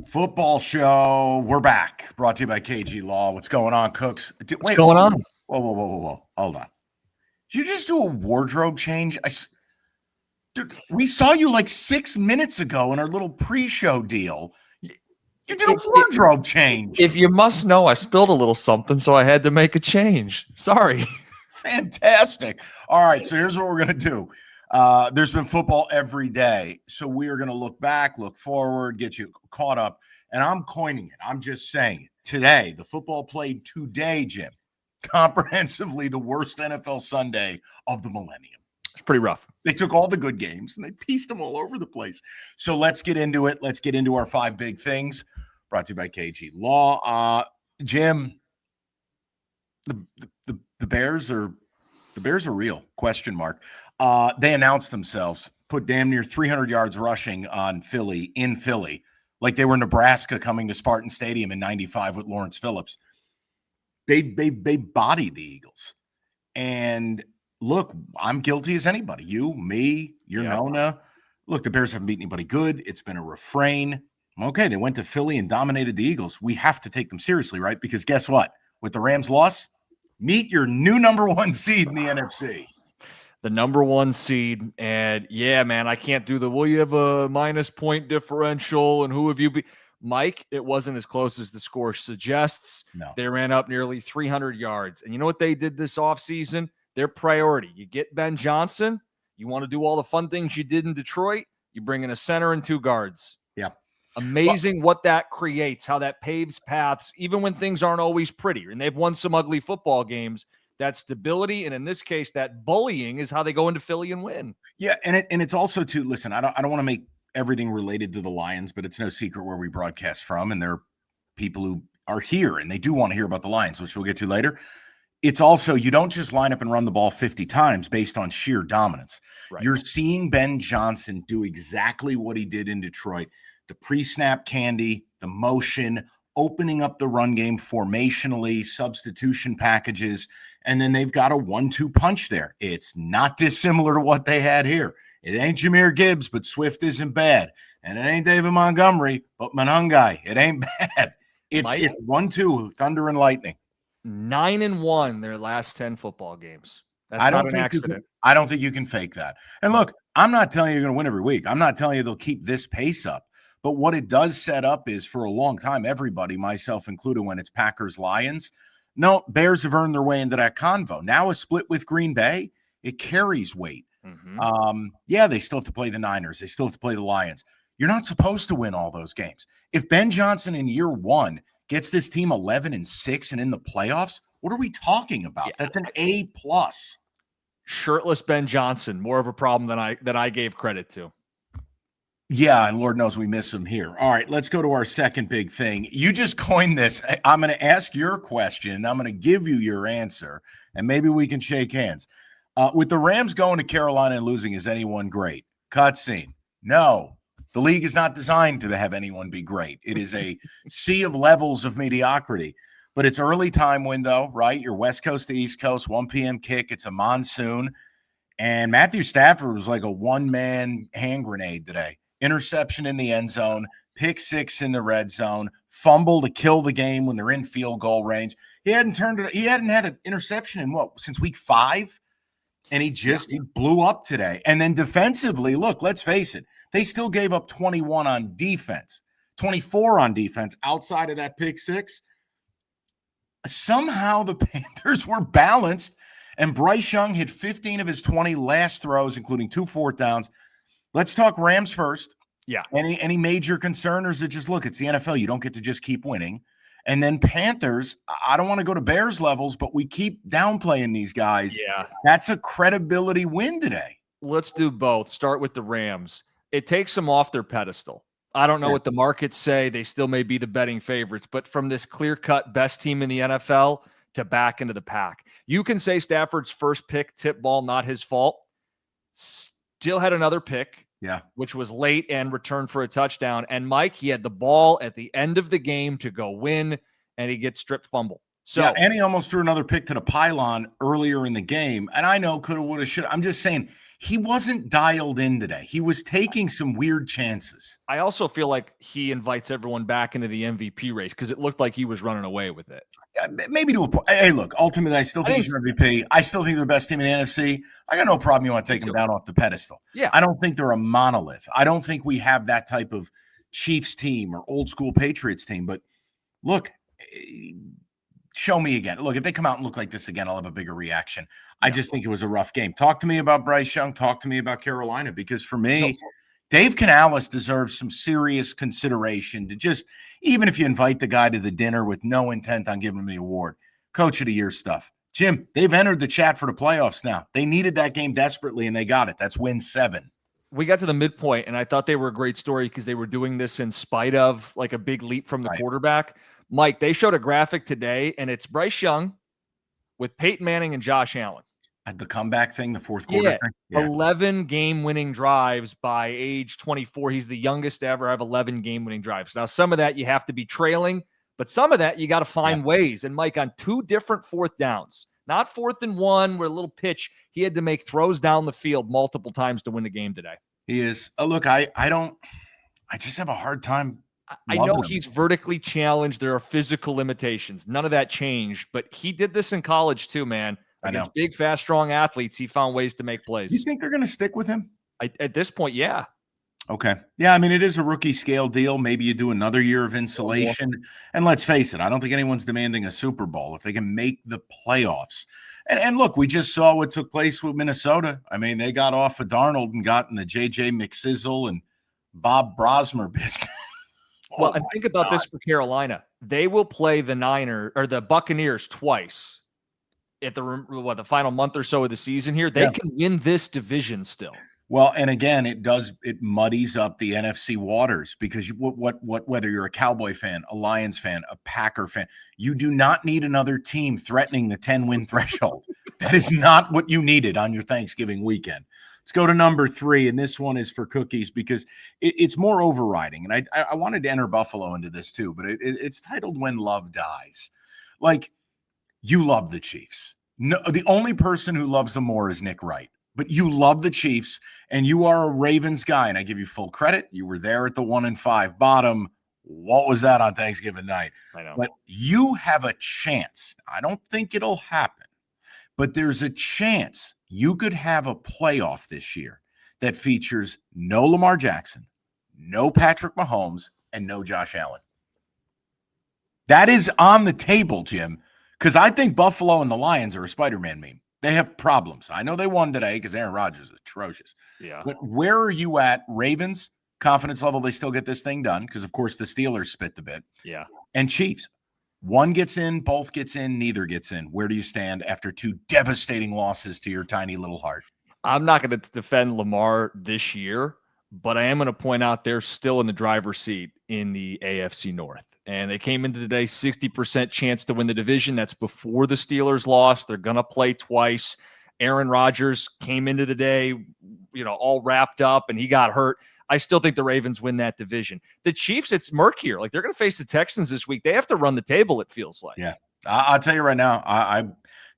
Football show. We're back. Brought to you by KG Law. What's going on, Cooks? What's going on? Whoa. Hold on. Did you just do a wardrobe change? Dude, we saw you like 6 minutes ago in our little pre-show deal. You did a wardrobe change. If you must know, I spilled a little something, so I had to make a change. Sorry. Fantastic. All right, so here's what we're going to do. There's been football every day, so we are going to look back, look forward, get you caught up, and I'm coining it. I'm just saying it. Today, the football played today, Jim, comprehensively the worst NFL Sunday of the millennium. It's pretty rough. They took all the good games and they pieced them all over the place. So let's get into it. Let's get into our 5 big things. Brought to you by KG Law. Jim, the Bears are real? Question mark. They announced themselves, put damn near 300 yards rushing on Philly in Philly, like they were Nebraska coming to Spartan Stadium in '95 with Lawrence Phillips. They bodied the Eagles. And look, I'm guilty as anybody. You, me, your Nona. Look, the Bears haven't beat anybody good. It's been a refrain. Okay, they went to Philly and dominated the Eagles. We have to take them seriously, right? Because guess what? With the Rams' loss, meet your new number 1 seed in the NFC. The number 1 seed. And yeah, man, I can't do will you have a minus point differential and who have you be? Mike, it wasn't as close as the score suggests. No. They ran up nearly 300 yards. And you know what they did this offseason? Their priority. You get Ben Johnson. You want to do all the fun things you did in Detroit. You bring in a center and 2 guards. Yeah. Amazing what that creates, how that paves paths, even when things aren't always pretty. And they've won some ugly football games. That stability, and in this case, that bullying is how they go into Philly and win. Yeah, and it's also too. Listen, I don't want to make everything related to the Lions, but it's no secret where we broadcast from, and there are people who are here and they do want to hear about the Lions, which we'll get to later. It's also, you don't just line up and run the ball 50 times based on sheer dominance. Right. You're seeing Ben Johnson do exactly what he did in Detroit. The pre-snap candy, the motion, opening up the run game formationally, substitution packages, and then they've got a 1-2 punch there. It's not dissimilar to what they had here. It ain't Jahmyr Gibbs, but Swift isn't bad. And it ain't David Montgomery, but Manungai. It ain't bad. It's 1-2, thunder and lightning. 9-1 their last 10 football games. That's not an accident. I don't think you can fake that. And look, I'm not telling you you're going to win every week. I'm not telling you they'll keep this pace up. But what it does set up is, for a long time, everybody, myself included, when it's Packers-Lions, no, Bears have earned their way into that convo. Now a split with Green Bay, it carries weight. Mm-hmm. Yeah, they still have to play the Niners. They still have to play the Lions. You're not supposed to win all those games. If Ben Johnson in year 1 gets this team 11-6 and in the playoffs, what are we talking about? Yeah. That's an A+. Shirtless Ben Johnson, more of a problem than I gave credit to. Yeah, and Lord knows we miss him here. All right, let's go to our second big thing. You just coined this. I'm going to ask your question. I'm going to give you your answer, and maybe we can shake hands. With the Rams going to Carolina and losing, is anyone great? Cutscene. No, the league is not designed to have anyone be great. It is a sea of levels of mediocrity. But it's early time window, right? You're West Coast to East Coast, 1 p.m. kick. It's a monsoon. And Matthew Stafford was like a one-man hand grenade today. Interception in the end zone, pick 6 in the red zone, fumble to kill the game when they're in field goal range. He hadn't had an interception since week 5, and he blew up today. And then defensively, look, let's face it, they still gave up 21 on defense, 24 on defense outside of that pick 6. Somehow the Panthers were balanced, and Bryce Young hit 15 of his 20 last throws, including 2 fourth downs. Let's talk Rams first. Yeah. Any major concern, or is it just, look, it's the NFL. You don't get to just keep winning. And then Panthers, I don't want to go to Bears levels, but we keep downplaying these guys. Yeah. That's a credibility win today. Let's do both. Start with the Rams. It takes them off their pedestal. I don't know what the markets say. They still may be the betting favorites, but from this clear-cut best team in the NFL to back into the pack. You can say Stafford's first pick, tip ball, not his fault. Still had another pick, which was late and returned for a touchdown. And Mike, he had the ball at the end of the game to go win, and he gets stripped fumble. So, and he almost threw another pick to the pylon earlier in the game. And I know coulda, woulda, shoulda. I'm just saying he wasn't dialed in today. He was taking some weird chances. I also feel like he invites everyone back into the MVP race because it looked like he was running away with it. Maybe to a point. Hey, look, ultimately, I still think he's your MVP. I still think they're the best team in the NFC. I got no problem. You want to take them down off the pedestal. Yeah. I don't think they're a monolith. I don't think we have that type of Chiefs team or old school Patriots team. But look, show me again. Look, if they come out and look like this again, I'll have a bigger reaction. Yeah. I just think it was a rough game. Talk to me about Bryce Young. Talk to me about Carolina, because for me, Dave Canales deserves some serious consideration to just, even if you invite the guy to the dinner with no intent on giving him the award, Coach of the Year stuff. Jim, they've entered the chat for the playoffs now. They needed that game desperately, and they got it. That's win 7. We got to the midpoint, and I thought they were a great story because they were doing this in spite of like a big leap from the quarterback. Mike, they showed a graphic today, and it's Bryce Young with Peyton Manning and Josh Allen. The comeback thing, the fourth quarter thing? Yeah. 11 game-winning drives by age 24. He's the youngest to ever have 11 game-winning drives. Now, some of that you have to be trailing, but some of that you got to find ways. And Mike, on 2 different fourth downs, not 4th and 1 where a little pitch, he had to make throws down the field multiple times to win the game today. He is. Look, I just have a hard time. I know he's vertically challenged. There are physical limitations. None of that changed, but he did this in college too, man. Against big, fast, strong athletes, he found ways to make plays. You think they're going to stick with him? At this point, yeah. Okay. Yeah, I mean, it is a rookie scale deal. Maybe you do another year of insulation. And let's face it, I don't think anyone's demanding a Super Bowl if they can make the playoffs. And look, we just saw what took place with Minnesota. I mean, they got off of Darnold and got in the J.J. McSizzle and Bob Brosmer business. Well, and think about this for Carolina. They will play the Buccaneers twice at the final month or so of the season here. They can win this division still. Well, and again, it muddies up the NFC waters, because whether you're a Cowboy fan, a Lions fan, a Packer fan, you do not need another team threatening the 10-win threshold. That is not what you needed on your Thanksgiving weekend. Let's go to number 3, and this one is for cookies because it's more overriding. And I wanted to enter Buffalo into this too, but it's titled When Love Dies. Like, you love the Chiefs. No, the only person who loves them more is Nick Wright. But you love the Chiefs, and you are a Ravens guy, and I give you full credit. You were there at the 1-5 bottom. What was that on Thanksgiving night? I know. But you have a chance. I don't think it'll happen, but there's a chance you could have a playoff this year that features no Lamar Jackson, no Patrick Mahomes, and no Josh Allen. That is on the table, Jim, because I think Buffalo and the Lions are a Spider-Man meme. They have problems. I know they won today because Aaron Rodgers is atrocious. Yeah. But where are you at, Ravens? Confidence level, they still get this thing done because, of course, the Steelers spit the bit. Yeah. And Chiefs. One gets in, both gets in, neither gets in. Where do you stand after 2 devastating losses to your tiny little heart? I'm not going to defend Lamar this year, but I am going to point out they're still in the driver's seat in the AFC North. And they came into today 60% chance to win the division. That's before the Steelers lost. They're going to play twice. Aaron Rodgers came into the day, all wrapped up, and he got hurt. I still think the Ravens win that division. The Chiefs, it's murkier. Like, they're going to face the Texans this week. They have to run the table, it feels like. Yeah. I'll tell you right now,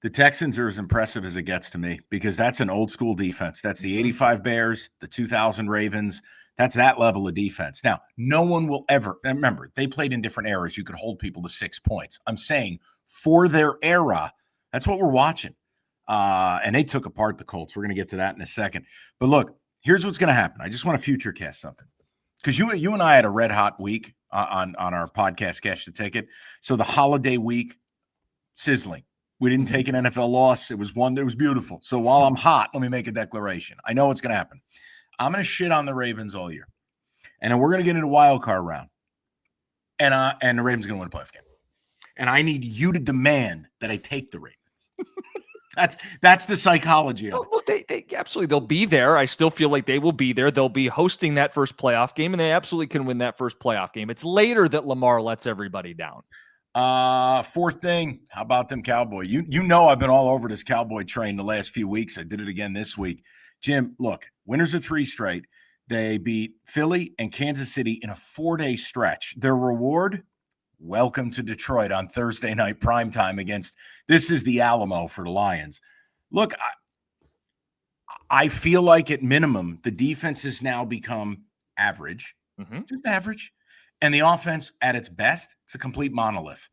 the Texans are as impressive as it gets to me, because that's an old school defense. That's the 85 Bears, the 2000 Ravens. That's that level of defense. Now, no one will ever – remember, they played in different eras. You could hold people to 6 points. I'm saying for their era, that's what we're watching. And they took apart the Colts. We're going to get to that in a second. But look, here's what's going to happen. I just want to future cast something, because you and I had a red hot week on our podcast, Cash the Ticket. So the holiday week, sizzling. We didn't take an NFL loss. It was one that was beautiful. So while I'm hot, let me make a declaration. I know what's going to happen. I'm going to shit on the Ravens all year. And then we're going to get into wild card round. And the Ravens are going to win a playoff game. And I need you to demand that I take the Ravens. That's the psychology of it. Look, they absolutely, they'll be there. I still feel like they will be there. They'll be hosting that first playoff game, and they absolutely can win that first playoff game. It's later that Lamar lets everybody down. Fourth thing, how about them Cowboys? You know I've been all over this Cowboy train the last few weeks. I did it again this week. Jim, look, winners of 3 straight. They beat Philly and Kansas City in a 4-day stretch. Their reward, welcome to Detroit on Thursday night primetime this is the Alamo for the Lions. Look, I feel like at minimum, the defense has now become average, just average. And the offense at its best, it's a complete monolith.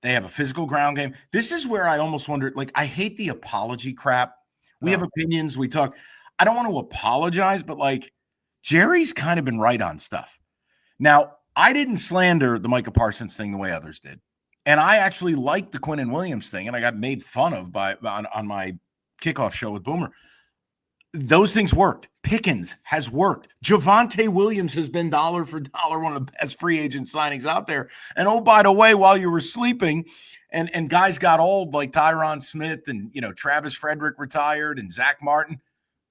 They have a physical ground game. This is where I almost wonder, like, I hate the apology crap. We have opinions. We talk. I don't want to apologize, but like Jerry's kind of been right on stuff. Now, I didn't slander the Micah Parsons thing the way others did. And I actually liked the Quinnen Williams thing, and I got made fun of on my kickoff show with Boomer. Those things worked. Pickens has worked. Javonte Williams has been dollar for dollar one of the best free agent signings out there. And oh, by the way, while you were sleeping and guys got old like Tyron Smith and, Travis Frederick retired and Zach Martin,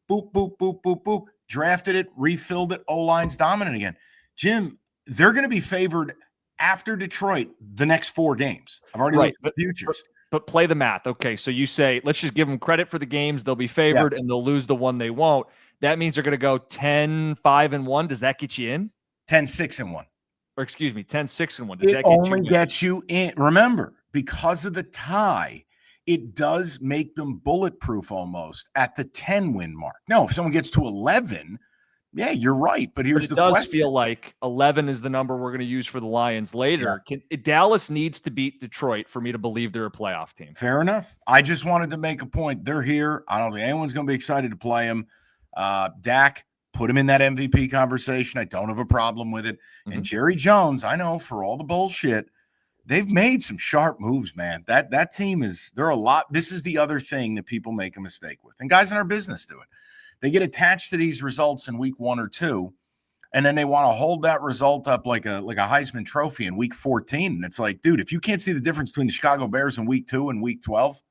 boop, boop, boop, boop, boop, drafted it, refilled it. O-line's dominant again. Jim, they're going to be favored after Detroit the next 4 games. I've already looked at the futures. But play the math. Okay, so you say, let's just give them credit for the games. They'll be favored and they'll lose the one they won't. That means they're going to go 10-5-1. Does that get you in? 10-6-1. Or excuse me, 10-6-1. Does that only get you in? Remember, because of the tie, it does make them bulletproof almost at the 10-win mark. No, if someone gets to 11, yeah, you're right. But here's the question. It does feel like 11 is the number we're going to use for the Lions later. Yeah. Dallas needs to beat Detroit for me to believe they're a playoff team. Fair enough. I just wanted to make a point. They're here. I don't think anyone's going to be excited to play him. Dak, put him in that MVP conversation. I don't have a problem with it. And Jerry Jones, I know for all the bullshit, they've made some sharp moves, man. That team they're a lot. This is the other thing that people make a mistake with. And guys in our business do it. They get attached to these results in week 1 or 2, and then they want to hold that result up like a Heisman Trophy in week 14. And it's like, dude, if you can't see the difference between the Chicago Bears in week 2 and week 12,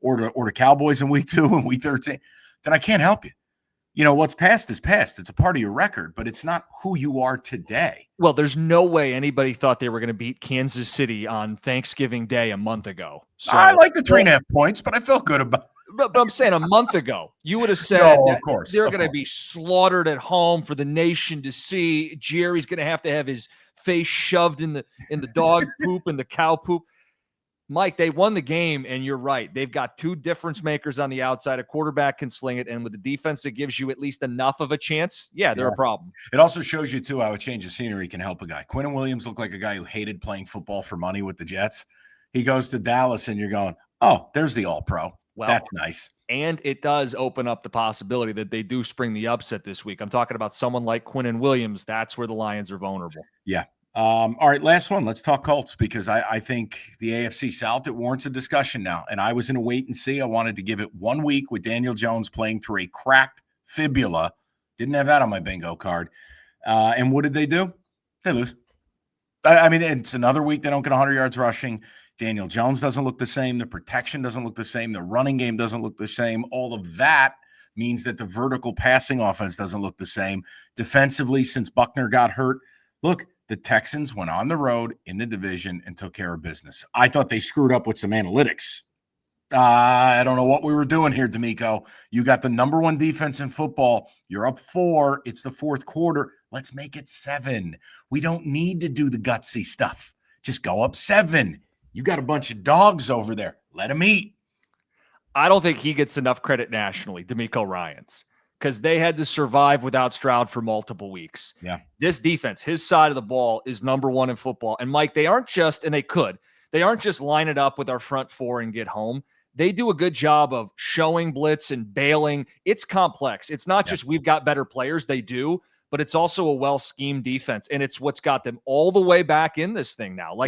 or the Cowboys in week 2 and week 13, then I can't help you. What's past is past. It's a part of your record, but it's not who you are today. Well, there's no way anybody thought they were going to beat Kansas City on Thanksgiving Day a month ago. So, I like the 3.5 points, but I felt good about it. But I'm saying a month ago, you would have said that they're going to be slaughtered at home for the nation to see. Jerry's going to have his face shoved in the dog poop and the cow poop. Mike, they won the game, and you're right. They've got 2 difference makers on the outside. A quarterback can sling it, and with the defense that gives you at least enough of a chance, they're a problem. It also shows you, too, how a change of scenery can help a guy. Quinnen Williams looked like a guy who hated playing football for money with the Jets. He goes to Dallas, and you're going, oh, there's the all-pro. Well, that's nice. And it does open up the possibility that they do spring the upset this week. I'm talking about someone like Quinnen Williams. That's where the Lions are vulnerable. Yeah. All right, last one. Let's talk Colts because I think the AFC South, it warrants a discussion now. And I was in a wait and see. I wanted to give it 1 week with Daniel Jones playing through a cracked fibula. Didn't have that on my bingo card. And what did they do? They lose. I mean, it's another week they don't get 100 yards rushing. Daniel Jones doesn't look the same. The protection doesn't look the same. The running game doesn't look the same. All of that means that the vertical passing offense doesn't look the same. Defensively, since Buckner got hurt, look, the Texans went on the road in the division and took care of business. I thought they screwed up with some analytics. I don't know what we were doing here, D'Amico. You got the number 1 defense in football. You're up 4. It's the 4th quarter. Let's make it 7. We don't need to do the gutsy stuff. Just go up 7. You got a bunch of dogs over there. Let them eat. I don't think he gets enough credit nationally, D'Amico Ryans, because they had to survive without Stroud for multiple weeks. Yeah. This defense, his side of the ball, is number 1 in football. And, Mike, they aren't just line it up with our front 4 and get home. They do a good job of showing blitz and bailing. It's complex. It's not just we've got better players. They do. But it's also a well-schemed defense, and it's what's got them all the way back in this thing now.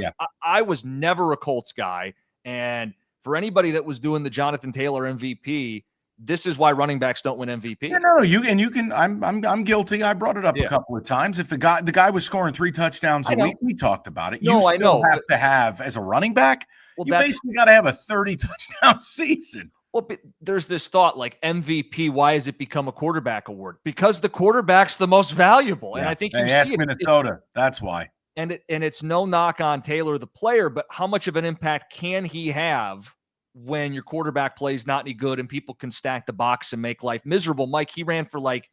I was never a Colts guy, and for anybody that was doing the Jonathan Taylor MVP, this is why running backs don't win MVP. No, you can. I'm guilty. I brought it up a couple of times. If the guy was scoring 3 touchdowns a week, we talked about it. I know. Have to have as a running back. Well, you basically got to have a 30 touchdown season. Well, but there's this thought like MVP, why has it become a quarterback award? Because the quarterback's the most valuable. And I think you see Minnesota. That's why. And it's no knock on Taylor, the player, but how much of an impact can he have when your quarterback plays not any good and people can stack the box and make life miserable? Mike, he ran for like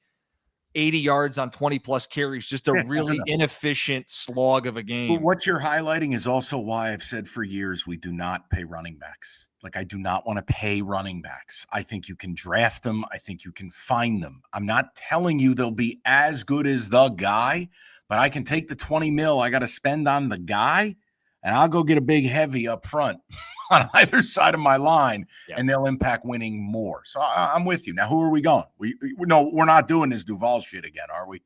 80 yards on 20-plus carries, just a really inefficient slog of a game. But what you're highlighting is also why I've said for years we do not pay running backs. Like, I do not want to pay running backs. I think you can draft them. I think you can find them. I'm not telling you they'll be as good as the guy, but I can take the 20 mil I got to spend on the guy, and I'll go get a big heavy up front on either side of my line, and they'll impact winning more. So I'm with you. Now, who are we going? No, we're not doing this Duval shit again, are we?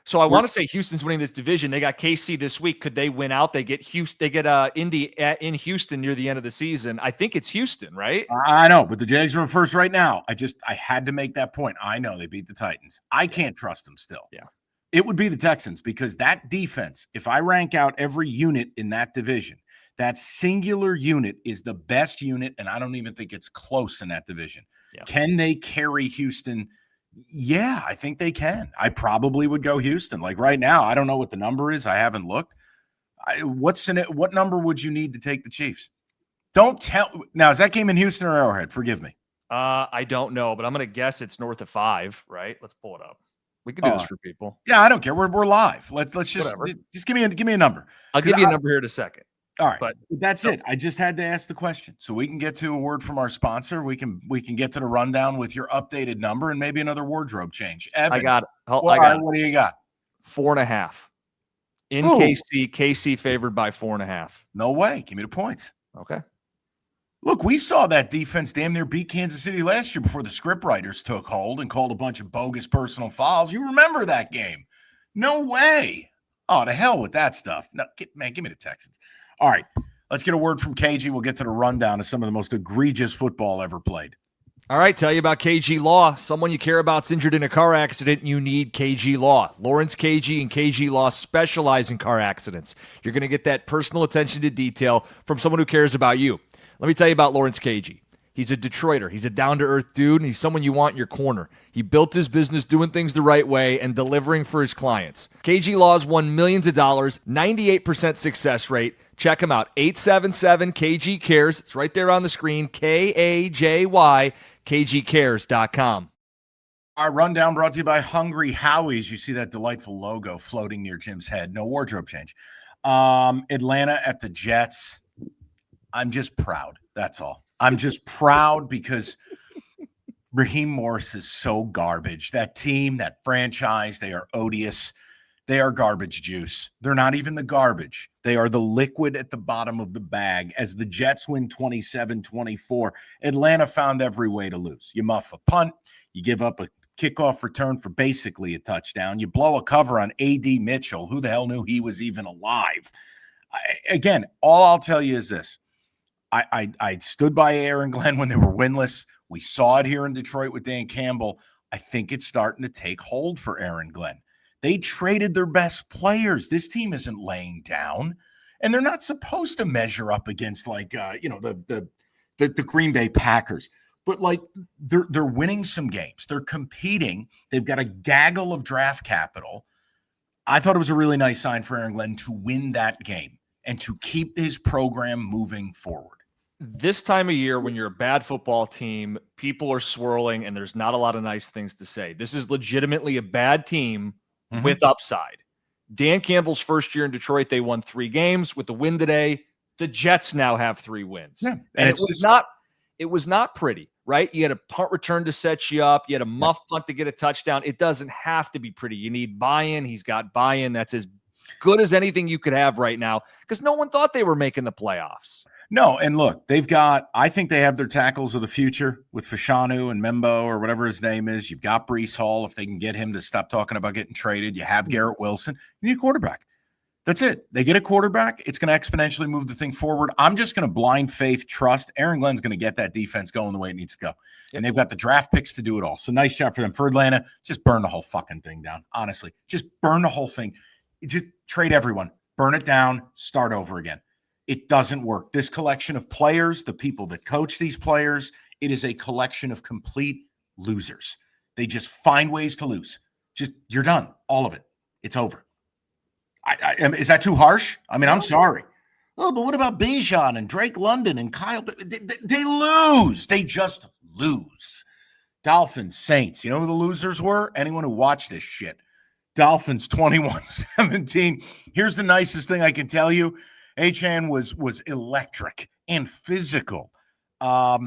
So I want to say Houston's winning this division. They got KC this week. Could they win out? They get Houston. They get Indy in Houston near the end of the season. I think it's Houston, right? I know, but the Jags are in first right now. I had to make that point. I know they beat the Titans. I can't trust them still. Yeah. It would be the Texans, because that defense, if I rank out every unit in that division, that singular unit is the best unit, and I don't even think it's close in that division. Yeah. Can they carry Houston? Yeah, I think they can. I probably would go Houston. Like right now, I don't know what the number is. I haven't looked. What number would you need to take the Chiefs? Don't tell. Now, is that game in Houston or Arrowhead? Forgive me. I don't know, but I'm going to guess it's north of 5, right? Let's pull it up. We can do this for people. Yeah, I don't care. We're live. Let's just give me a number. I'll give you a number here in a second. All right, but that's it. I just had to ask the question so we can get to a word from our sponsor. We can get to the rundown with your updated number and maybe another wardrobe change. Evan, I got it. What do you got? 4.5 in KC. KC favored by 4.5. No way. Give me the points. Okay. Look, we saw that defense damn near beat Kansas City last year before the scriptwriters took hold and called a bunch of bogus personal fouls. You remember that game? No way. Oh, to hell with that stuff. No, give me the Texans. All right, let's get a word from KG. We'll get to the rundown of some of the most egregious football ever played. All right, tell you about KG Law. Someone you care about's injured in a car accident, you need KG Law. Lawrence KG and KG Law specialize in car accidents. You're going to get that personal attention to detail from someone who cares about you. Let me tell you about Lawrence KG. He's a Detroiter. He's a down-to-earth dude, and he's someone you want in your corner. He built his business doing things the right way and delivering for his clients. KG Law's won millions of dollars, 98% success rate. Check him out, 877-KG-CARES. It's right there on the screen, KAJY, KGCares.com. Our rundown brought to you by Hungry Howie's. You see that delightful logo floating near Jim's head. No wardrobe change. Atlanta at the Jets. I'm just proud. That's all. I'm just proud because Raheem Morris is so garbage. That team, that franchise, they are odious. They are garbage juice. They're not even the garbage. They are the liquid at the bottom of the bag. As the Jets win 27-24, Atlanta found every way to lose. You muff a punt. You give up a kickoff return for basically a touchdown. You blow a cover on A.D. Mitchell. Who the hell knew he was even alive? Again, all I'll tell you is this. I stood by Aaron Glenn when they were winless. We saw it here in Detroit with Dan Campbell. I think it's starting to take hold for Aaron Glenn. They traded their best players. This team isn't laying down, and they're not supposed to measure up against the Green Bay Packers. But like they're winning some games. They're competing. They've got a gaggle of draft capital. I thought it was a really nice sign for Aaron Glenn to win that game and to keep his program moving forward. This time of year, when you're a bad football team, people are swirling and there's not a lot of nice things to say. This is legitimately a bad team with upside. Dan Campbell's first year in Detroit, they won 3 games. With the win today, the Jets now have 3 wins. Yeah. And it was not pretty, right? You had a punt return to set you up. You had a muff punt to get a touchdown. It doesn't have to be pretty. You need buy-in. He's got buy-in. That's as good as anything you could have right now because no one thought they were making the playoffs. No, and look, I think they have their tackles of the future with Fashanu and Membo or whatever his name is. You've got Breece Hall. If they can get him to stop talking about getting traded, you have Garrett Wilson. You need a quarterback. That's it. They get a quarterback. It's going to exponentially move the thing forward. I'm just going to blind faith trust. Aaron Glenn's going to get that defense going the way it needs to go. And they've got the draft picks to do it all. So nice job for them. For Atlanta, just burn the whole fucking thing down. Honestly, just burn the whole thing. Just trade everyone. Burn it down. Start over again. It doesn't work. This collection of players, the people that coach these players, it is a collection of complete losers. They just find ways to lose. Just, you're done. All of it. It's over. Is that too harsh? I mean, I'm sorry. Oh, but what about Bijan and Drake London and Kyle? They lose. They just lose. Dolphins, Saints. You know who the losers were? Anyone who watched this shit. Dolphins 21-17. Here's the nicest thing I can tell you. Achane was electric and physical. Yeah,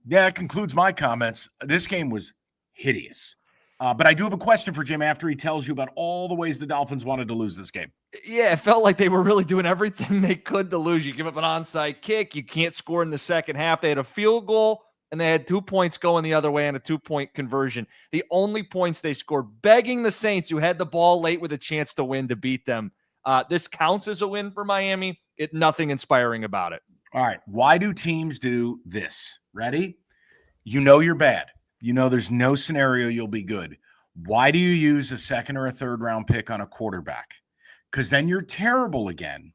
that concludes my comments. This game was hideous. But I do have a question for Jim after he tells you about all the ways the Dolphins wanted to lose this game. Yeah, it felt like they were really doing everything they could to lose. You give up an onside kick, you can't score in the second half. They had a field goal, and they had 2 points going the other way and a 2-point conversion. The only points they scored, begging the Saints, who had the ball late with a chance to win, to beat them. This counts as a win for Miami. Nothing inspiring about it. All right. Why do teams do this? Ready? You know you're bad. You know there's no scenario you'll be good. Why do you use a second or a third round pick on a quarterback? Because then you're terrible again.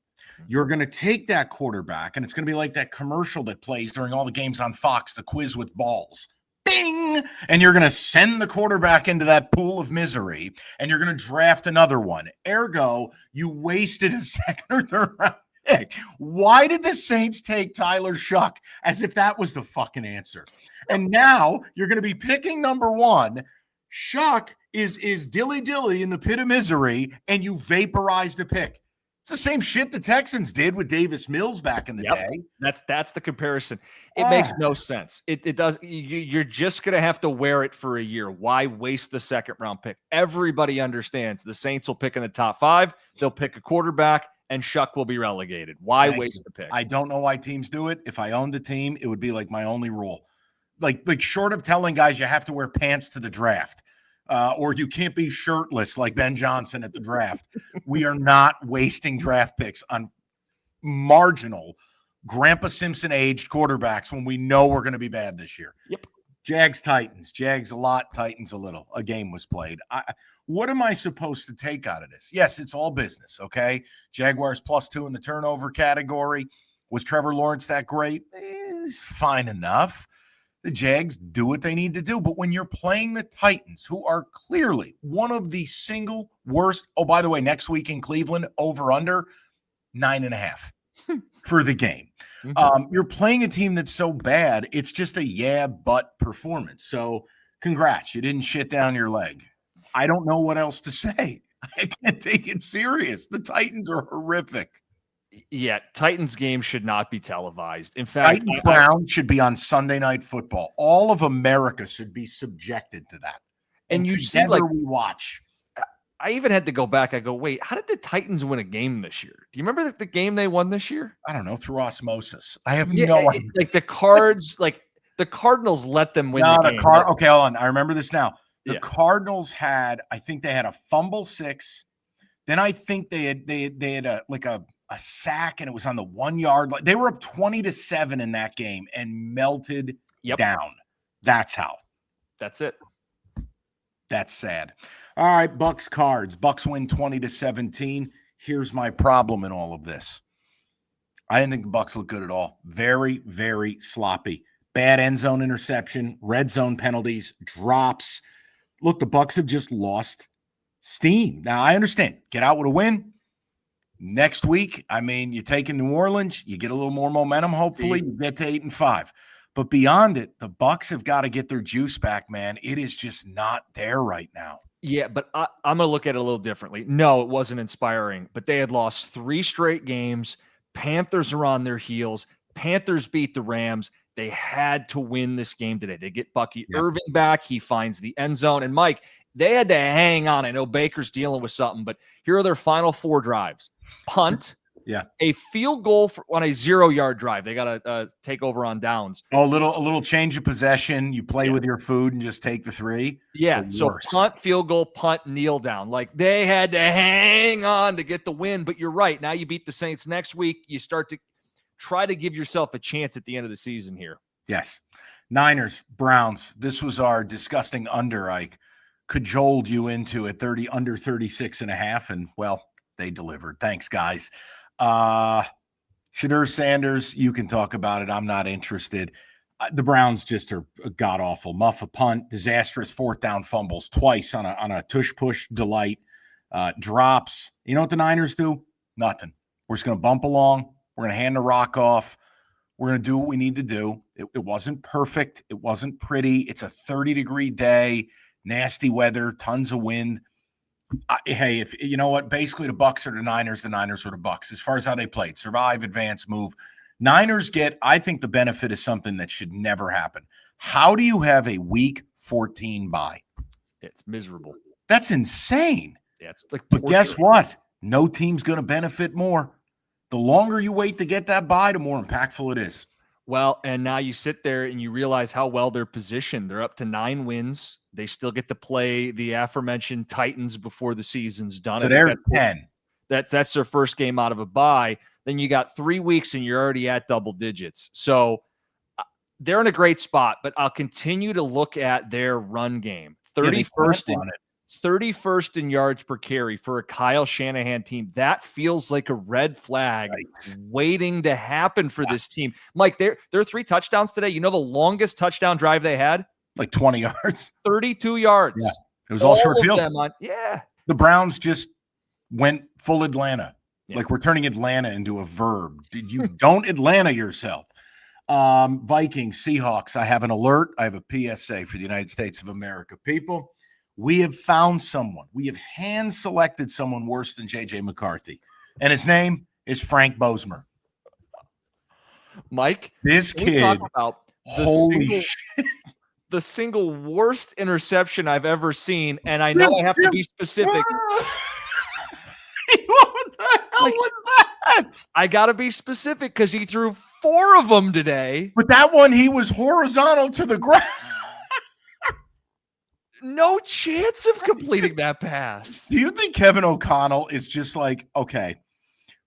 You're going to take that quarterback, and it's going to be like that commercial that plays during all the games on Fox, the quiz with balls. Bing! And you're going to send the quarterback into that pool of misery, and you're going to draft another one. Ergo, you wasted a second or third round pick. Why did the Saints take Tyler Shuck as if that was the fucking answer? And now you're going to be picking number one. Shuck is dilly-dilly in the pit of misery, and you vaporized a pick. It's the same shit the Texans did with Davis Mills back in the day. That's the comparison. It makes no sense. It does. You're just going to have to wear it for a year. Why waste the second round pick? Everybody understands the Saints will pick in the top 5. They'll pick a quarterback, and Shuck will be relegated. Why waste the pick? I don't know why teams do it. If I owned a team, it would be like my only rule. Like short of telling guys you have to wear pants to the draft, or you can't be shirtless like Ben Johnson at the draft. We are not wasting draft picks on marginal Grandpa Simpson aged quarterbacks when we know we're going to be bad this year. Yep. Jags, Titans. Jags a lot, Titans a little. A game was played. What am I supposed to take out of this? Yes, it's all business, okay? Jaguars +2 in the turnover category. Was Trevor Lawrence that great? It's fine enough. The Jags do what they need to do. But when you're playing the Titans, who are clearly one of the single worst, oh, by the way, next week in Cleveland, over under 9.5 for the game. You're playing a team that's so bad, it's just a but performance. So congrats, you didn't shit down your leg. I don't know what else to say. I can't take it serious. The Titans are horrific. Yeah, Titans game should not be televised. In fact, Brown should be on Sunday Night Football. All of America should be subjected to that. And you see, like, we watch. I even had to go back. I go, wait, how did the Titans win a game this year? Do you remember the game they won this year? I don't know, through osmosis. I have no idea. Like the Cards, like the Cardinals let them win the game. Okay, hold on. I remember this now. The Cardinals had, I think they had a fumble 6. Then I think they had a sack, and it was on the 1 yard line. They were up 20-7 in that game and melted down. That's how. That's it. That's sad. All right, Bucs Cards. Bucs win 20-17. Here's my problem in all of this. I didn't think the Bucs looked good at all. Very, very sloppy. Bad end zone interception, red zone penalties, drops. Look, the Bucs have just lost steam. Now, I understand. Get out with a win. Next week, I mean, you take in New Orleans, you get a little more momentum, hopefully. You get to 8-5. But beyond it, the Bucs have got to get their juice back, man. It is just not there right now. Yeah, but I'm going to look at it a little differently. No, it wasn't inspiring, but they had lost 3 straight games. Panthers are on their heels. Panthers beat the Rams. They had to win this game today. They get Bucky Irving back. He finds the end zone. And Mike, they had to hang on. I know Baker's dealing with something, but here are their final 4 drives. Punt. A field goal on a 0-yard drive. They got to take over on downs. Oh, a little change of possession. You play with your food and just take the 3. Yeah. So punt, field goal, punt, kneel down. Like they had to hang on to get the win. But you're right. Now you beat the Saints next week. You start to try to give yourself a chance at the end of the season here. Yes. Niners, Browns. This was our disgusting under. I cajoled you into at under 36.5. And well, they delivered. Thanks, guys. Shedeur Sanders, you can talk about it. I'm not interested. The Browns just are god-awful. Muff a punt, disastrous 4th down fumbles twice on a tush-push delight. Drops. You know what the Niners do? Nothing. We're just going to bump along. We're going to hand the rock off. We're going to do what we need to do. It wasn't perfect. It wasn't pretty. It's a 30-degree day, nasty weather, tons of wind. Hey, if you know what, basically the Bucs are the Niners are the Bucs as far as how they played. Survive, advance, move. Niners get, I think, the benefit of something that should never happen. How do you have a week 14 bye? It's miserable. That's insane. Yeah, it's like but guess what? No team's going to benefit more. The longer you wait to get that bye, the more impactful it is. Well, and now you sit there and you realize how well they're positioned. They're up to 9 wins. They still get to play the aforementioned Titans before the season's done. So there's 10. That's their first game out of a bye. Then you got 3 weeks and you're already at double digits. So they're in a great spot, but I'll continue to look at their run game. 31st in yards per carry for a Kyle Shanahan team. That feels like a red flag waiting to happen for this team. Mike, there are 3 touchdowns today. You know the longest touchdown drive they had? Like 20 yards. 32 yards. Yeah. It was all short field. The Browns just went full Atlanta. Yeah. Like we're turning Atlanta into a verb. You don't Atlanta yourself. Vikings, Seahawks. I have an alert. I have a PSA for the United States of America. People, we have found someone. We have hand-selected someone worse than J.J. McCarthy. And his name is Frank Bosmer. Mike, this kid, talk about holy shit. The single worst interception I've ever seen, and I know I have to be specific. What the hell was that? I got to be specific because he threw 4 of them today. But that one, he was horizontal to the ground. No chance of completing that pass. Do you think Kevin O'Connell is just like, okay,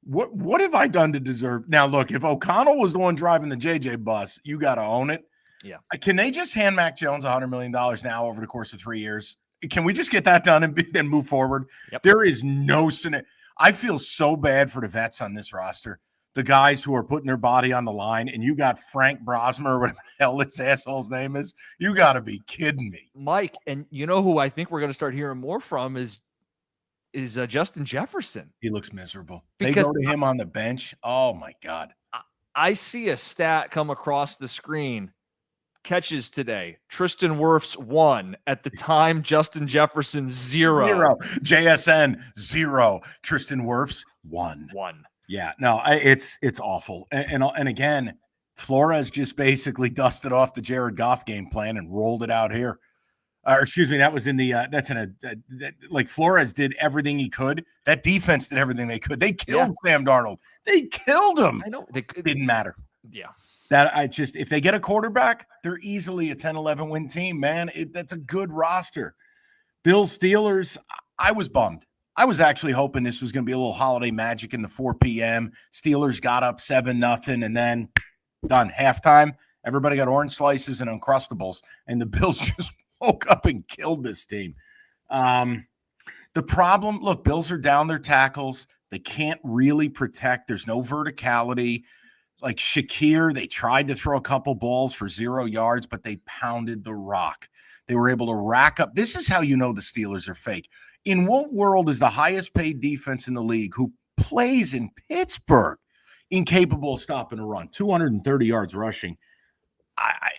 what have I done to deserve? Now, look, if O'Connell was the one driving the JJ bus, you got to own it. Yeah. Can they just hand Mac Jones $100 million now over the course of 3 years? Can we just get that done and move forward? Yep. There is no scenario. I feel so bad for the vets on this roster, the guys who are putting their body on the line, and you got Frank Bosmer, or whatever the hell this asshole's name is. You got to be kidding me. Mike, and you know who I think we're going to start hearing more from is Justin Jefferson. He looks miserable. They go to him on the bench. Oh, my God. I see a stat come across the screen. Catches today. Tristan Wirfs 1. At the time, Justin Jefferson 0. JSN 0. Tristan Wirfs 1. Yeah, no, it's awful. And again, Flores just basically dusted off the Jared Goff game plan and rolled it out here. Excuse me, that was in the like Flores did everything he could. That defense did everything they could. They killed Sam Darnold. They killed him. I know. It didn't matter. Yeah. If they get a quarterback, they're easily a 10-11 win team, man. That's a good roster. Bills, Steelers, I was bummed. I was actually hoping this was going to be a little holiday magic in the 4 p.m. Steelers got up 7-0, and then done. Halftime, everybody got orange slices and Uncrustables, and the Bills just woke up and killed this team. The problem, look, Bills are down their tackles. They can't really protect. There's no verticality. Like Shakir, they tried to throw a couple balls for 0 yards, but they pounded the rock. They were able to rack up. This is how you know the Steelers are fake. In what world is the highest paid defense in the league who plays in Pittsburgh incapable of stopping a run? 230 yards rushing.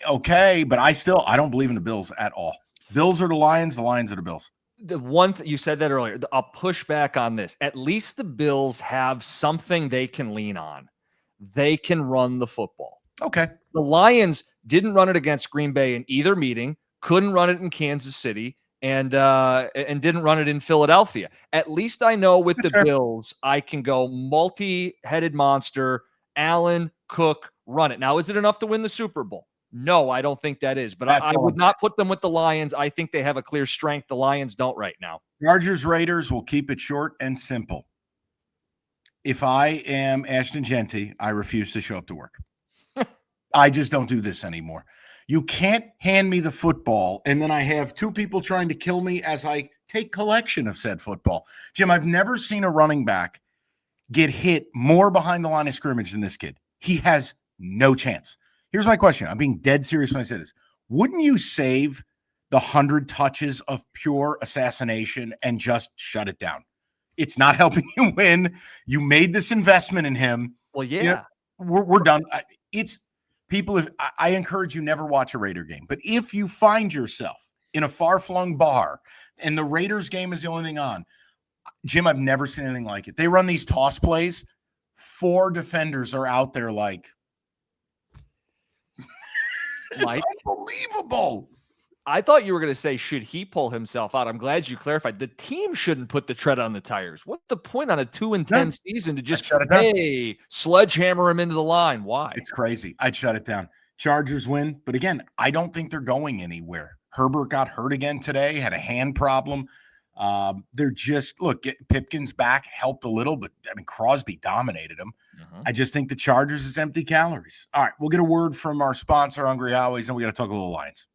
Okay, but I don't believe in the Bills at all. Bills are the Lions are the Bills. The one you said that earlier, I'll push back on this. At least the Bills have something they can lean on. They can run the football. Okay. The Lions didn't run it against Green Bay in either meeting, couldn't run it in Kansas City, and didn't run it in Philadelphia. At least I know with the Bills, I can go multi-headed monster, Allen, Cook, run it. Now, is it enough to win the Super Bowl? No, I don't think that is. But I would not put them with the Lions. I think they have a clear strength. The Lions don't right now. Chargers, Raiders, will keep it short and simple. If I am Ashton Genty, I refuse to show up to work. I just don't do this anymore. You can't hand me the football, and then I have 2 people trying to kill me as I take collection of said football. Jim, I've never seen a running back get hit more behind the line of scrimmage than this kid. He has no chance. Here's my question. I'm being dead serious when I say this. Wouldn't you save the 100 touches of pure assassination and just shut it down? It's not helping you win. You made this investment in him. Well, yeah. You know, we're done. I encourage you never watch a Raider game. But if you find yourself in a far-flung bar and the Raiders game is the only thing on, Jim, I've never seen anything like it. They run these toss plays. 4 defenders are out there like, It's unbelievable. I thought you were going to say, should he pull himself out? I'm glad you clarified. The team shouldn't put the tread on the tires. What's the point on a 2-10 season to just, hey, sledgehammer him into the line? Why? It's crazy. I'd shut it down. Chargers win. But again, I don't think they're going anywhere. Herbert got hurt again today, had a hand problem. They're just, look, Pipkins back helped a little, but I mean, Crosby dominated him. I just think the Chargers is empty calories. All right, we'll get a word from our sponsor, Hungry Howie's, and we got to talk a little Lions.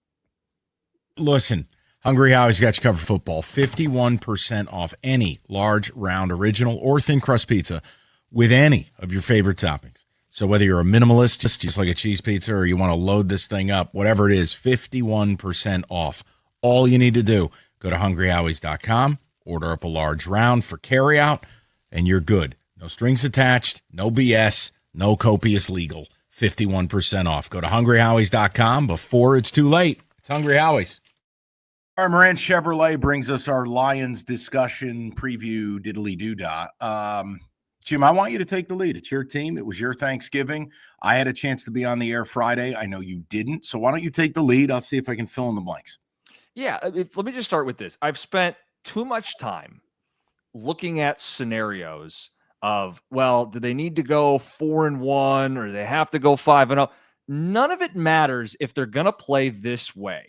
Listen, Hungry Howie's got you covered football. 51% off any large, round, original, or thin crust pizza with any of your favorite toppings. So whether you're a minimalist, just like a cheese pizza, or you want to load this thing up, whatever it is, 51% off. All you need to do, go to hungryhowies.com, order up a large round for carryout, and you're good. No strings attached, no BS, no copious legal. 51% off. Go to hungryhowies.com before it's too late. It's Hungry Howie's. Our Marantz Chevrolet brings us our Lions discussion preview diddly-doo-dah. Jim, I want you to take the lead. It's your team. It was your Thanksgiving. I had a chance to be on the air Friday. I know you didn't. So why don't you take the lead? I'll see if I can fill in the blanks. Yeah, let me just start with this. I've spent too much time looking at scenarios of, well, do they need to go 4-1 or they have to go 5-0? None of it matters if they're going to play this way.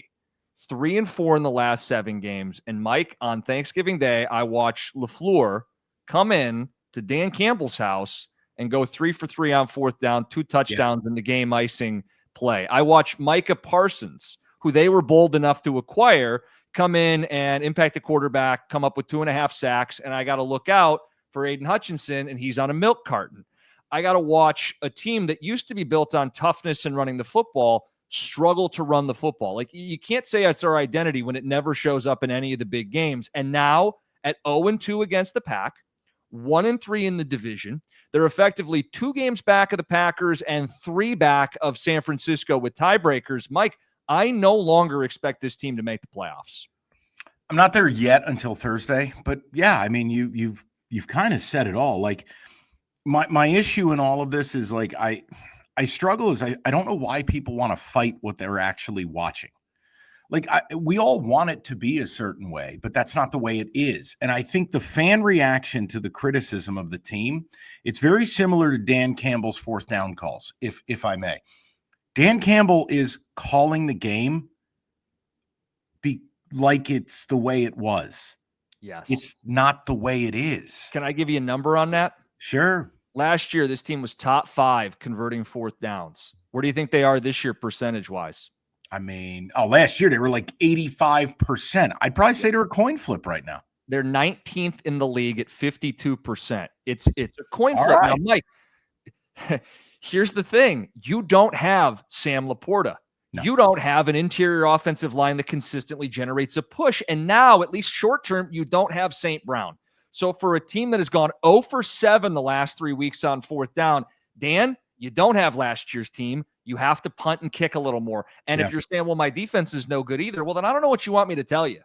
3-4 in the last 7 games. And Mike, on Thanksgiving Day, I watched LaFleur come in to Dan Campbell's house and go 3 for 3 on 4th down, 2 touchdowns in the game icing play. I watched Micah Parsons, who they were bold enough to acquire, come in and impact the quarterback, come up with 2.5 sacks. And I got to look out for Aiden Hutchinson, and he's on a milk carton. I got to watch a team that used to be built on toughness and running the football struggle to run the football. Like, you can't say it's our identity when it never shows up in any of the big games. And now at 0-2 against the Pack, 1-3 in the division, they're effectively 2 games back of the Packers and 3 back of San Francisco with tiebreakers. Mike, I no longer expect this team to make the playoffs. I'm not there yet until Thursday, but yeah, I mean, you've kind of said it all. Like, my issue in all of this is, like, I struggle is I don't know why people want to fight what they're actually watching. Like, we all want it to be a certain way, but that's not the way it is. And I think the fan reaction to the criticism of the team, it's very similar to Dan Campbell's 4th down calls, if I may. Dan Campbell is calling the game like it's the way it was. Yes. It's not the way it is. Can I give you a number on that? Sure. Last year, this team was top 5 converting 4th downs. Where do you think they are this year percentage-wise? I mean, last year they were like 85%. I'd probably say they're a coin flip right now. They're 19th in the league at 52%. It's a coin flip. Right. Now, Mike, here's the thing. You don't have Sam Laporta. No. You don't have an interior offensive line that consistently generates a push. And now, at least short term, you don't have St. Brown. So for a team that has gone 0 for 7 the last 3 weeks on 4th down, Dan, you don't have last year's team. You have to punt and kick a little more. And if you're saying, well, my defense is no good either, well, then I don't know what you want me to tell you.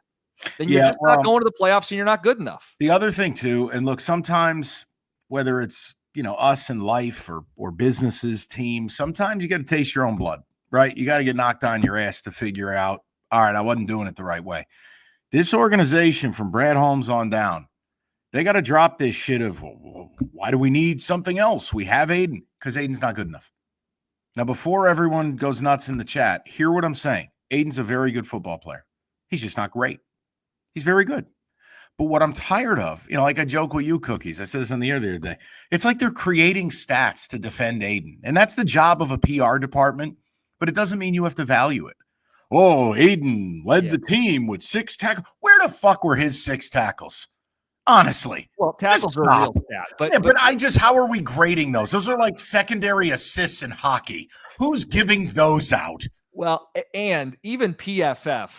Then you're just not going to the playoffs and you're not good enough. The other thing, too, and look, sometimes whether it's, us in life or businesses, teams, sometimes you got to taste your own blood, right? You got to get knocked on your ass to figure out, all right, I wasn't doing it the right way. This organization from Brad Holmes on down, they got to drop this shit of, why do we need something else? We have Aiden, because Aiden's not good enough. Now, before everyone goes nuts in the chat, hear what I'm saying. Aiden's a very good football player. He's just not great. He's very good. But what I'm tired of, like I joke with you, Cookies. I said this on the air the other day. It's like they're creating stats to defend Aiden. And that's the job of a PR department, but it doesn't mean you have to value it. Oh, Aiden led the team with 6 tackles. Where the fuck were his 6 tackles? Honestly. Well, tackles are a real stat. But how are we grading those? Those are like secondary assists in hockey. Who's giving those out? Well, and even PFF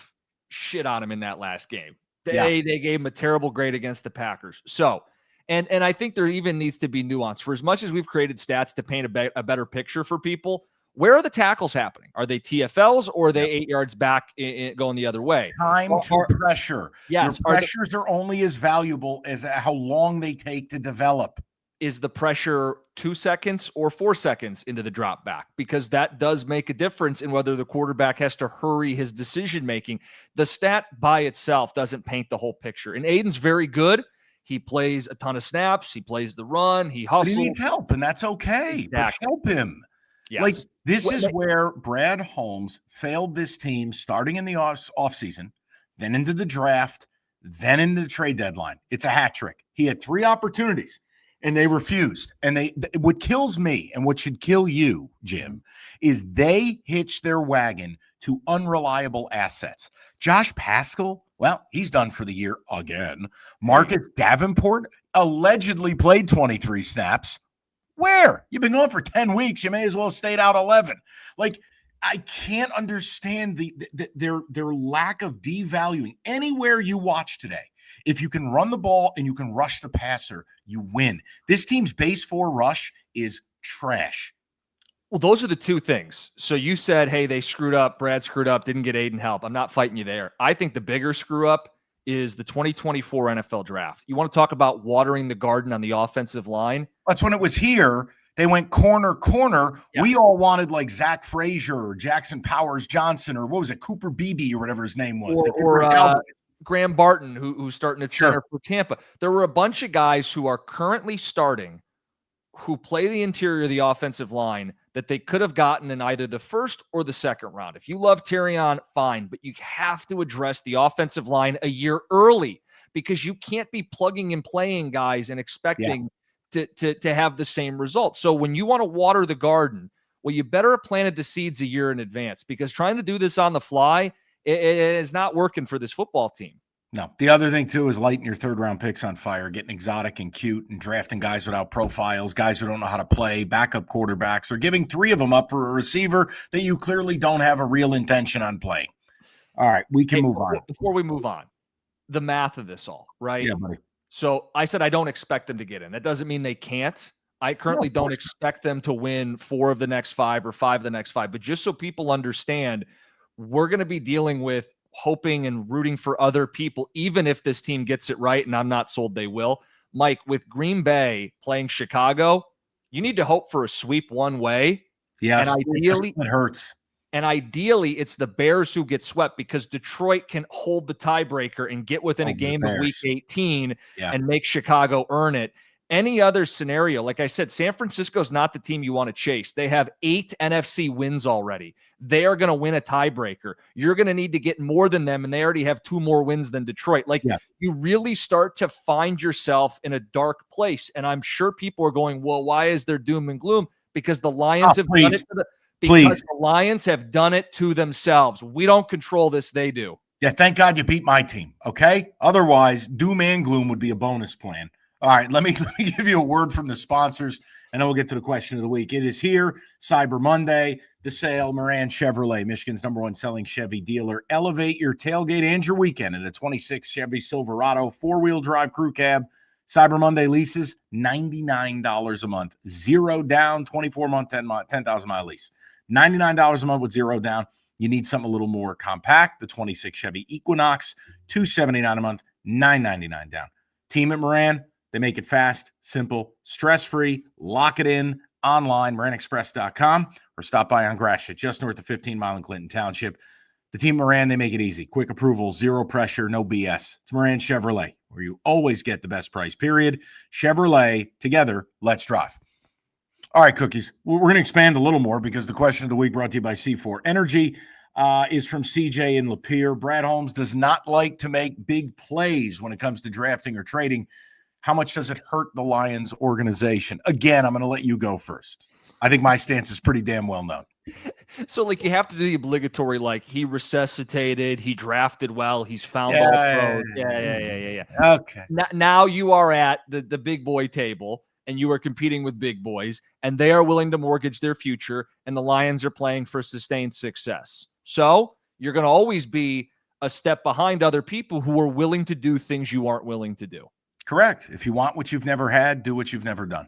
shit on him in that last game. They gave him a terrible grade against the Packers. So, and I think there even needs to be nuance. For as much as we've created stats to paint a better picture for people, where are the tackles happening? Are they TFLs or are they 8 yards back going the other way? Time to pressure. Yes. Your pressures are only as valuable as how long they take to develop. is the pressure 2 seconds or 4 seconds into the drop back? Because that does make a difference in whether the quarterback has to hurry his decision making. The stat by itself doesn't paint the whole picture. And Aiden's very good. He plays a ton of snaps. He plays the run. He hustles. But he needs help, and that's okay. Exactly. But help him. Yes. Like, this is where Brad Holmes failed this team starting in the offseason, then into the draft, then into the trade deadline. It's a hat trick. He had 3 opportunities, and they refused. And what kills me and what should kill you, Jim, is they hitch their wagon to unreliable assets. Josh Paschal, well, he's done for the year again. Marcus Davenport allegedly played 23 snaps. Where? You've been gone for 10 weeks. You may as well have stayed out 11. Like, I can't understand their lack of devaluing. Anywhere you watch today, if you can run the ball and you can rush the passer, you win. This team's base 4 rush is trash. Well, those are the 2 things. So you said, hey, they screwed up. Brad screwed up, didn't get Aiden help. I'm not fighting you there. I think the bigger screw up is the 2024 NFL draft. You want to talk about watering the garden on the offensive line? That's when it was here. They went corner. Yes. We all wanted like Zach Frazier or Jackson Powers Johnson or what was it, Cooper Beebe or whatever his name was. Or Graham Barton, who's starting at center for Tampa. There were a bunch of guys who are currently starting who play the interior of the offensive line that they could have gotten in either the first or the second round. If you love Terrion, fine, but you have to address the offensive line a year early because you can't be plugging and playing guys and expecting to have the same result. So when you want to water the garden, well, you better have planted the seeds a year in advance because trying to do this on the fly, it is not working for this football team. No. The other thing, too, is lighting your third-round picks on fire, getting exotic and cute and drafting guys without profiles, guys who don't know how to play, backup quarterbacks, or giving 3 of them up for a receiver that you clearly don't have a real intention on playing. All right, we can move on. Before we move on, the math of this all, right? Yeah, buddy. So I said I don't expect them to get in. That doesn't mean they can't. I currently don't expect them to win 4 of the next 5 or 5 of the next 5. But just so people understand, we're going to be dealing with hoping and rooting for other people, even if this team gets it right, and I'm not sold they will. Mike, with Green Bay playing Chicago, you need to hope for a sweep one way. Yes, and ideally, it hurts. And ideally, it's the Bears who get swept because Detroit can hold the tiebreaker and get within a game of Week 18 and make Chicago earn it. Any other scenario, like I said, San Francisco's not the team you want to chase. They have 8 NFC wins already. They are going to win a tiebreaker. You're going to need to get more than them, and they already have 2 more wins than Detroit. You really start to find yourself in a dark place, and I'm sure people are going, well, why is there doom and gloom? Because the Lions have done it the Lions have done it to themselves. We don't control this. They do. Yeah, thank God you beat my team, okay? Otherwise, doom and gloom would be a bonus plan. All right, let me give you a word from the sponsors, and then we'll get to the question of the week. It is here, Cyber Monday, the sale, Moran Chevrolet, Michigan's #1 selling Chevy dealer. Elevate your tailgate and your weekend in a 26 Chevy Silverado 4-wheel drive crew cab. Cyber Monday leases, $99 a month. 0 down, 24-month, 10,000-mile lease. $99 a month with 0 down. You need something a little more compact. The 26 Chevy Equinox, $279 a month, $999 down. Team at Moran, they make it fast, simple, stress-free. Lock it in online, moranexpress.com, or stop by on Gratiot, just north of 15 Mile in Clinton Township. The team Moran, they make it easy. Quick approval, zero pressure, no BS. It's Moran Chevrolet, where you always get the best price, period. Chevrolet, together, let's drive. All right, Cookies. We're going to expand a little more because the question of the week brought to you by C4 Energy is from CJ in Lapeer. Brad Holmes does not like to make big plays when it comes to drafting or trading. How much does it hurt the Lions organization? Again, I'm going to let you go first. I think my stance is pretty damn well known. So, you have to do the obligatory, he resuscitated, he drafted well, he's found all pros. Yeah. Okay. Now you are at the big boy table, and you are competing with big boys, and they are willing to mortgage their future, and the Lions are playing for sustained success. So you're going to always be a step behind other people who are willing to do things you aren't willing to do. Correct. If you want what you've never had, do what you've never done.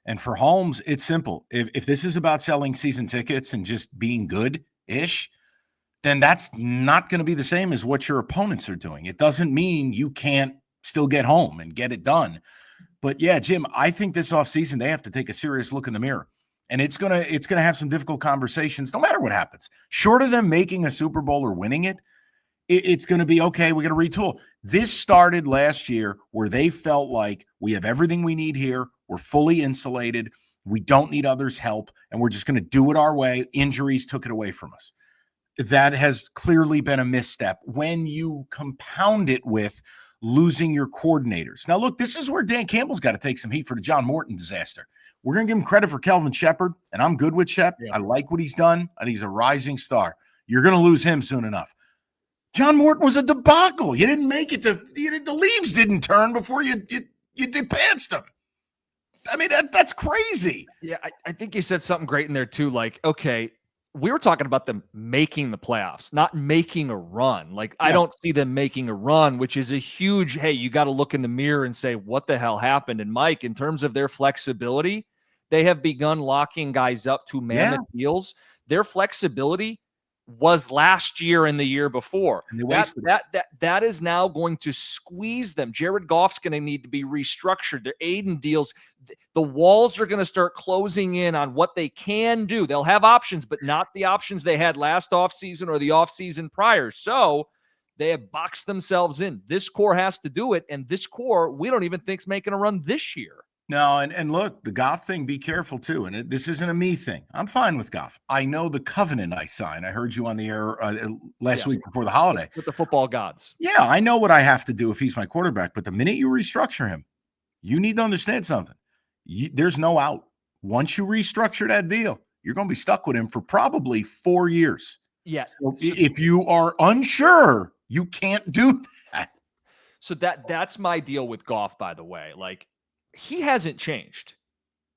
And for Holmes, it's simple. If this is about selling season tickets and just being good-ish, then that's not going to be the same as what your opponents are doing. It doesn't mean you can't still get home and get it done. But yeah, Jim, I think this offseason they have to take a serious look in the mirror. And it's gonna have some difficult conversations, no matter what happens. Short of them making a Super Bowl or winning it, it's going to be okay. We got to retool. This started last year where they felt like we have everything we need here. We're fully insulated. We don't need others' help, and we're just going to do it our way. Injuries took it away from us. That has clearly been a misstep when you compound it with losing your coordinators. Now, look, this is where Dan Campbell's got to take some heat for the John Morton disaster. We're going to give him credit for Kelvin Shepard, and I'm good with Shep. Yeah. I like what he's done. I think he's a rising star. You're going to lose him soon enough. John Morton was a debacle. You didn't make it. The leaves didn't turn before you advanced them. I mean, that's crazy. Yeah, I think you said something great in there too. Like, okay, we were talking about them making the playoffs, not making a run. Like, I don't see them making a run, which is a huge, hey, you got to look in the mirror and say, what the hell happened? And Mike, in terms of their flexibility, they have begun locking guys up to mammoth deals. Their flexibility was last year and the year before. That is now going to squeeze them. Jared Goff's going to need to be restructured. Their Aiden deals, the walls are going to start closing in on what they can do. They'll have options, but not the options they had last offseason or the offseason prior. So they have boxed themselves in. This core has to do it, and this core we don't even think is making a run this year. No, and look, the Goff thing, be careful too. And this isn't a me thing. I'm fine with Goff. I know the covenant I signed. I heard you on the air last week before the holiday. With the football gods. Yeah, I know what I have to do if he's my quarterback. But the minute you restructure him, you need to understand something. There's no out. Once you restructure that deal, you're going to be stuck with him for probably 4 years. Yeah. So if you are unsure, you can't do that. So that's my deal with Goff, by the way. Like, he hasn't changed.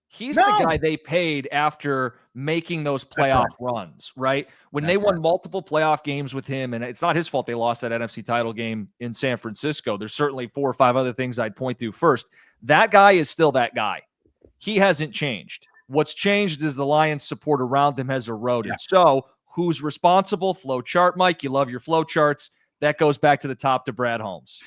He's the guy they paid after making those playoff runs, right? When they won multiple playoff games with him, and it's not his fault they lost that NFC title game in San Francisco. There's certainly 4 or 5 other things I'd point to first. That guy is still that guy. He hasn't changed. What's changed is the Lions' support around him has eroded. Yeah. So who's responsible? Flow chart, Mike. You love your flow charts. That goes back to the top to Brad Holmes.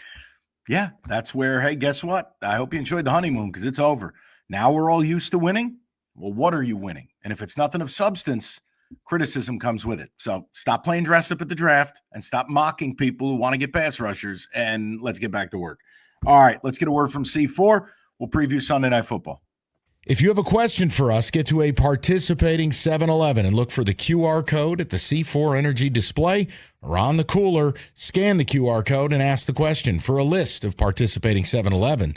Yeah, that's where, hey, guess what? I hope you enjoyed the honeymoon because it's over. Now we're all used to winning. Well, what are you winning? And if it's nothing of substance, criticism comes with it. So stop playing dress up at the draft and stop mocking people who want to get pass rushers, and let's get back to work. All right, let's get a word from C4. We'll preview Sunday Night Football. If you have a question for us, get to a participating 7-Eleven and look for the QR code at the C4 Energy display or on the cooler. Scan the QR code and ask the question. For a list of participating 7-Eleven,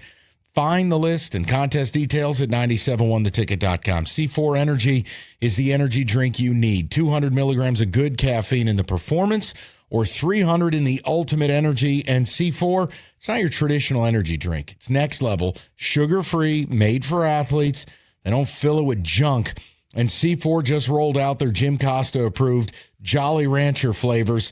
find the list and contest details at 971theticket.com. C4 Energy is the energy drink you need. 200 milligrams of good caffeine in the performance or 300 in the ultimate energy. And C4, it's not your traditional energy drink. It's next level, sugar-free, made for athletes. They don't fill it with junk. And C4 just rolled out their Jim Costa approved Jolly Rancher flavors,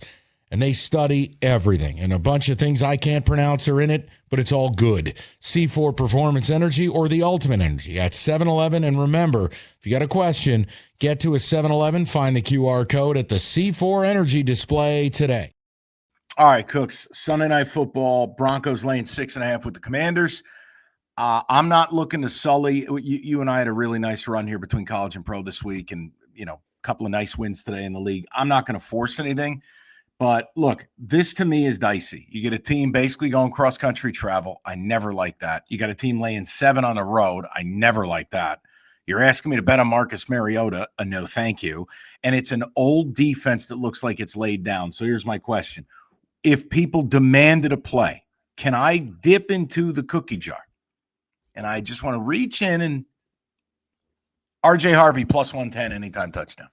and they study everything. And a bunch of things I can't pronounce are in it, but it's all good. C4 Performance Energy or the Ultimate Energy at 7-Eleven. And remember, if you got a question, get to a 7-Eleven, find the QR code at the C4 Energy display today. All right, Cooks, Sunday Night Football, Broncos laying 6.5 with the Commanders. I'm not looking to sully. You and I had a really nice run here between college and pro this week, and, a couple of nice wins today in the league. I'm not going to force anything. But look, this to me is dicey. You get a team basically going cross-country travel. I never like that. You got a team laying 7 on the road. I never like that. You're asking me to bet on Marcus Mariota. No, thank you. And it's an old defense that looks like it's laid down. So here's my question. If people demanded a play, can I dip into the cookie jar? And I just want to reach in and RJ Harvey plus 110 anytime touchdown.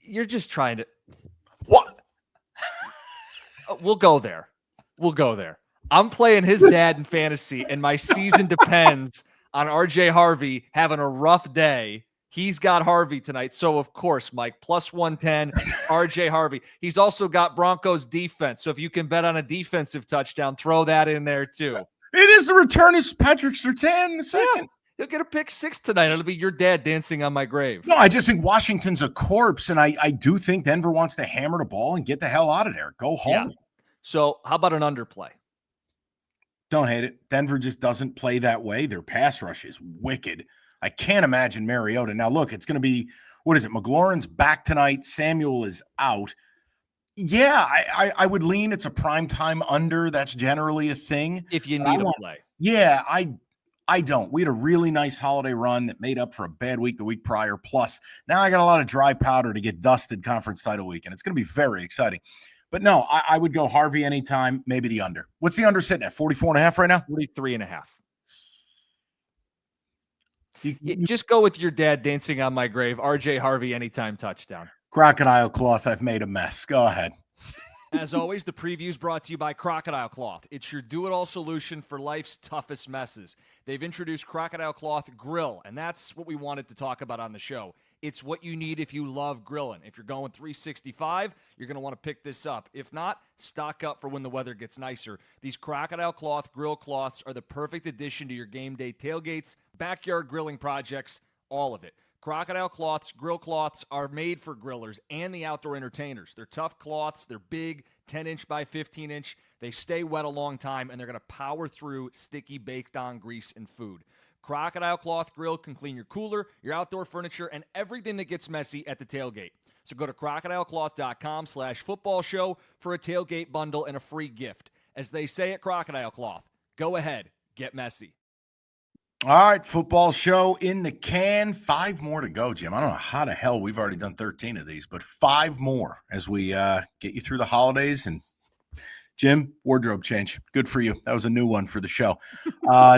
You're just trying to. What? We'll go there. I'm playing his dad in fantasy, and my season depends on RJ Harvey having a rough day. He's got Harvey tonight. So, of course, Mike, plus 110, RJ Harvey. He's also got Broncos defense. So if you can bet on a defensive touchdown, throw that in there too. It is the return of Patrick Surtain in the second. Yeah. He'll get a pick 6 tonight. It'll be your dad dancing on my grave. No, I just think Washington's a corpse, and I do think Denver wants to hammer the ball and get the hell out of there. Go home. Yeah. So how about an underplay? Don't hate it. Denver just doesn't play that way. Their pass rush is wicked. I can't imagine Mariota. Now, look, it's going to be, what is it? McLaurin's back tonight. Samuel is out. Yeah, I would lean it's a primetime under. That's generally a thing. If you need a play. Yeah, I don't. We had a really nice holiday run that made up for a bad week the week prior. Plus, now I got a lot of dry powder to get dusted conference title week, and it's going to be very exciting. But no, I would go Harvey anytime, maybe the under. What's the under sitting at? 44.5 right now? 43.5. You just go with your dad dancing on my grave. RJ Harvey anytime touchdown. Crocodile cloth, I've made a mess. Go ahead. As always, the preview is brought to you by Crocodile Cloth. It's your do-it-all solution for life's toughest messes. They've introduced Crocodile Cloth Grill, and that's what we wanted to talk about on the show. It's what you need if you love grilling. If you're going 365, you're going to want to pick this up. If not, stock up for when the weather gets nicer. These Crocodile Cloth grill cloths are the perfect addition to your game day tailgates, backyard grilling projects, all of it. Crocodile Cloths, grill cloths are made for grillers and the outdoor entertainers. They're tough cloths. They're big, 10-inch by 15-inch. They stay wet a long time, and they're going to power through sticky baked-on grease and food. Crocodile Cloth Grill can clean your cooler, your outdoor furniture, and everything that gets messy at the tailgate. So go to crocodilecloth.com/football show for a tailgate bundle and a free gift. As they say at Crocodile Cloth, go ahead, get messy. All right, football show in the can. 5 more to go, Jim. I don't know how the hell we've already done 13 of these, but 5 more as we get you through the holidays. And Jim, wardrobe change. Good for you. That was a new one for the show.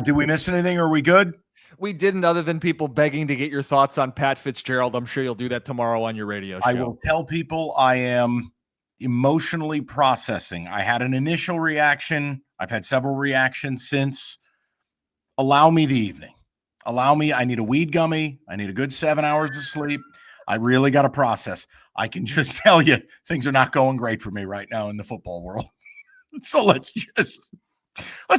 Did we miss anything, or are we good? We didn't, other than people begging to get your thoughts on Pat Fitzgerald. I'm sure you'll do that tomorrow on your radio show. I will tell people I am emotionally processing. I had an initial reaction. I've had several reactions since. Allow me the evening. Allow me. I need a weed gummy. I need a good 7 hours of sleep. I really got to process. I can just tell you things are not going great for me right now in the football world. So let's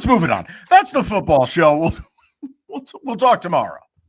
move it on. That's the football show. We'll talk tomorrow.